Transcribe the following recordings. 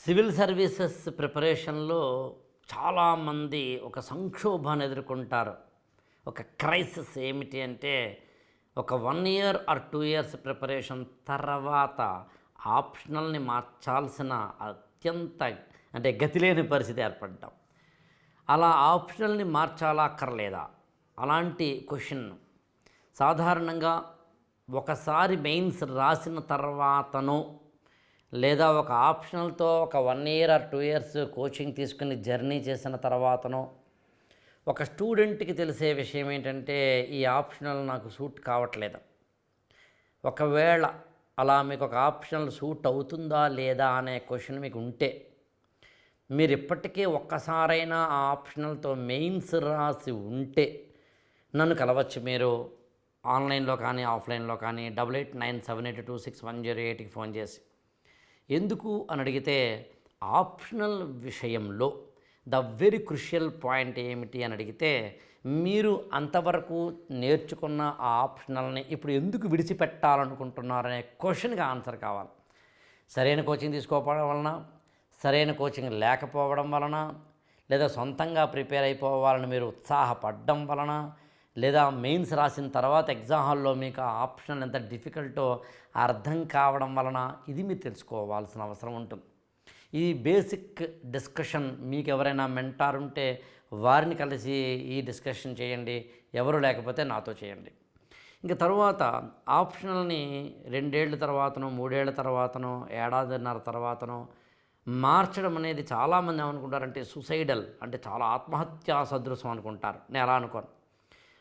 Civil services ప్రిపరేషన్లో చాలామంది ఒక సంక్షోభాన్ని ఎదుర్కొంటారు. ఒక క్రైసిస్ ఏమిటి అంటే, ఒక 1 ఇయర్ ఆర్ 2 ఇయర్స్ ప్రిపరేషన్ తర్వాత ఆప్షనల్ని మార్చాల్సిన అత్యంత గతిలేని పరిస్థితి ఏర్పడ్డాం. అలా ఆప్షనల్ని మార్చాలా అక్కర్లేదా? అలాంటి క్వశ్చన్ సాధారణంగా ఒకసారి మెయిన్స్ రాసిన తర్వాతనో, లేదా ఒక ఆప్షనల్తో ఒక 1 ఇయర్ ఆర్ 2 ఇయర్స్ కోచింగ్ తీసుకుని జర్నీ చేసిన తర్వాతనో ఒక స్టూడెంట్కి తెలిసే విషయం ఏంటంటే, ఈ ఆప్షనల్ నాకు సూట్ కావట్లేదు. ఒకవేళ అలా మీకు ఒక ఆప్షనల్ సూట్ అవుతుందా లేదా అనే క్వశ్చన్ మీకు ఉంటే, మీరు ఇప్పటికే ఒక్కసారైనా ఆ ఆప్షనల్తో మెయిన్స్ రాసి ఉంటే నన్ను కలవచ్చు. మీరు ఆన్లైన్లో కానీ ఆఫ్లైన్లో కానీ 8897826108కి ఫోన్ చేసి. ఎందుకు అని అడిగితే, ఆప్షనల్ విషయంలో ద వెరీ క్రుషియల్ పాయింట్ ఏమిటి అని అడిగితే, మీరు అంతవరకు నేర్చుకున్న ఆ ఆప్షనల్ని ఇప్పుడు ఎందుకు విడిచిపెట్టాలనుకుంటున్నారనే క్వశ్చన్కి ఆన్సర్ కావాలి. సరైన కోచింగ్ తీసుకోకపోవడం వలన, సరైన కోచింగ్ లేకపోవడం వలన, లేదా సొంతంగా ప్రిపేర్ అయిపోవాలని మీరు ఉత్సాహపడడం వలన, లేదా మెయిన్స్ రాసిన తర్వాత ఎగ్జామ్ హాల్లో మీకు ఆ ఆప్షనల్ ఎంత డిఫికల్టో అర్థం కావడం వలన, ఇది మీరు తెలుసుకోవాల్సిన అవసరం ఉంటుంది. ఈ బేసిక్ డిస్కషన్ మీకు ఎవరైనా మెంటార్ ఉంటే వారిని కలిసి ఈ డిస్కషన్ చేయండి. ఎవరు లేకపోతే నాతో చేయండి. ఇంకా తరువాత ఆప్షనల్ని 2 ఏళ్ల తర్వాతనో, 3 ఏళ్ల తర్వాతనో, ఏడాదిన్నర తర్వాతనో మార్చడం అనేది చాలామంది ఏమనుకుంటారంటే సూసైడల్, అంటే చాలా ఆత్మహత్యా సదృశం అనుకుంటారు. నేను అలా అనుకోను.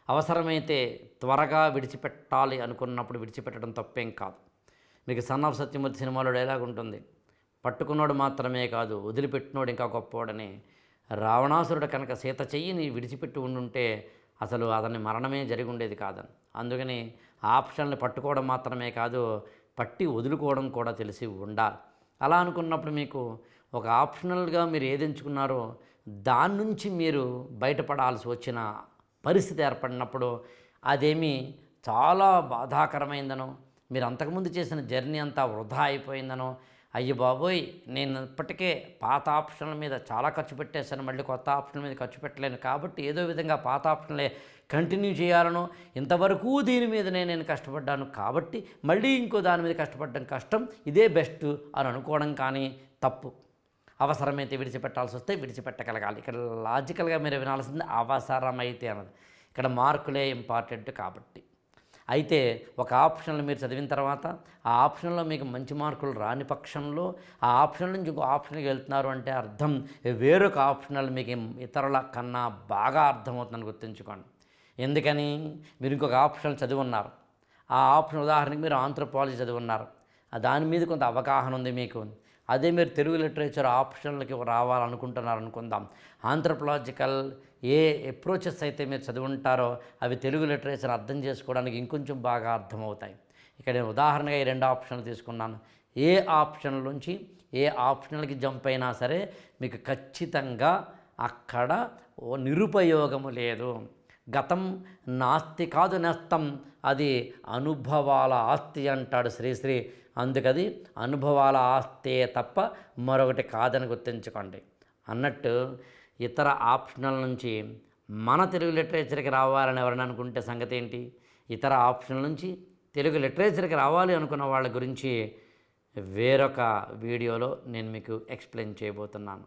అవసరమైతే త్వరగా విడిచిపెట్టాలి అనుకున్నప్పుడు విడిచిపెట్టడం తప్పేం కాదు. మీకు సన్ ఆఫ్ సత్యమూర్తి సినిమాలో డైలాగ్ ఉంటుంది, పట్టుకున్నోడు మాత్రమే కాదు వదిలిపెట్టినోడు ఇంకా గొప్పోడని. రావణాసురుడు కనుక సీత చెయ్యిని విడిచిపెట్టి ఉండుంటే అసలు అతని మరణమే జరిగి ఉండేది కాదని. అందుకని ఆప్షన్లు పట్టుకోవడం మాత్రమే కాదు, పట్టి వదులుకోవడం కూడా తెలిసి ఉండాలి. అలా అనుకున్నప్పుడు మీకు ఒక ఆప్షనల్గా మీరు ఏది ఎంచుకున్నారో దాని నుంచి మీరు బయటపడాల్సి వచ్చిన పరిస్థితి ఏర్పడినప్పుడు అదేమీ చాలా బాధాకరమైందనో, మీరు అంతకుముందు చేసిన జర్నీ అంతా వృధా అయిపోయిందనో, అయ్యి బాబోయ్ నేను ఇప్పటికే పాత ఆప్షన్ల మీద చాలా ఖర్చు పెట్టేశాను, మళ్ళీ కొత్త ఆప్షన్ల మీద ఖర్చు పెట్టలేను, కాబట్టి ఏదో విధంగా పాత ఆప్షన్లే కంటిన్యూ చేయాలనో, ఇంతవరకు దీని మీదనే నేను కష్టపడ్డాను కాబట్టి మళ్ళీ ఇంకో దాని మీద కష్టపడడం కష్టం, ఇదే బెస్ట్ అని అనుకోవడం కానీ తప్పు. అవసరమైతే విడిచిపెట్టాల్సి వస్తే విడిచిపెట్టగలగాలి. ఇక్కడ లాజికల్గా మీరు వినాల్సింది అవసరమైతే అన్నది. ఇక్కడ మార్కులే ఇంపార్టెంట్ కాబట్టి. అయితే ఒక ఆప్షన్లు మీరు చదివిన తర్వాత ఆ ఆప్షన్లో మీకు మంచి మార్కులు రాని పక్షంలో ఆ ఆప్షన్ నుంచి ఇంకో ఆప్షన్కి వెళ్తున్నారు అంటే అర్థం వేరొక ఆప్షనల్ మీకు ఇతరుల కన్నా బాగా అర్థమవుతుందని గుర్తుంచుకోండి. ఎందుకని, మీరు ఇంకొక ఆప్షనల్ చదివి ఉన్నారు. ఆ ఆప్షన్ ఉదాహరణకి మీరు ఆంథ్రోపాలజీ చదివి ఉన్నారు, దాని మీద కొంత అవగాహన ఉంది మీకు. అదే మీరు తెలుగు లిటరేచర్ ఆప్షన్లకి రావాలనుకుంటున్నారు అనుకుందాం. ఆంథ్రోపాలజికల్ ఏ అప్రోచెస్ అయితే మీరు చదివి ఉంటారో అవి తెలుగు లిటరేచర్ అర్థం చేసుకోవడానికి ఇంకొంచెం బాగా అర్థమవుతాయి. ఇక్కడ నేను ఉదాహరణగా ఈ 2 ఆప్షన్లు తీసుకున్నాను. ఏ ఆప్షన్ నుంచి ఏ ఆప్షన్లకి జంప్ అయినా సరే మీకు ఖచ్చితంగా అక్కడ నిరుపయోగము లేదు. గతం నాస్తి కాదు నేస్తం, అది అనుభవాల ఆస్తి అంటాడు శ్రీశ్రీ. అందుకది అనుభవాల ఆస్తే తప్ప మరొకటి కాదని గుర్తుంచుకోండి. అన్నట్టు ఇతర ఆప్షనల్ నుంచి మన తెలుగు లిటరేచర్కి రావాలని ఎవరైనా అనుకుంటే సంగతి ఏంటి? ఇతర ఆప్షనల్ నుంచి తెలుగు లిటరేచర్కి రావాలి అనుకున్న వాళ్ళ గురించి వేరొక వీడియోలో నేను మీకు ఎక్స్ప్లెయిన్ చేయబోతున్నాను.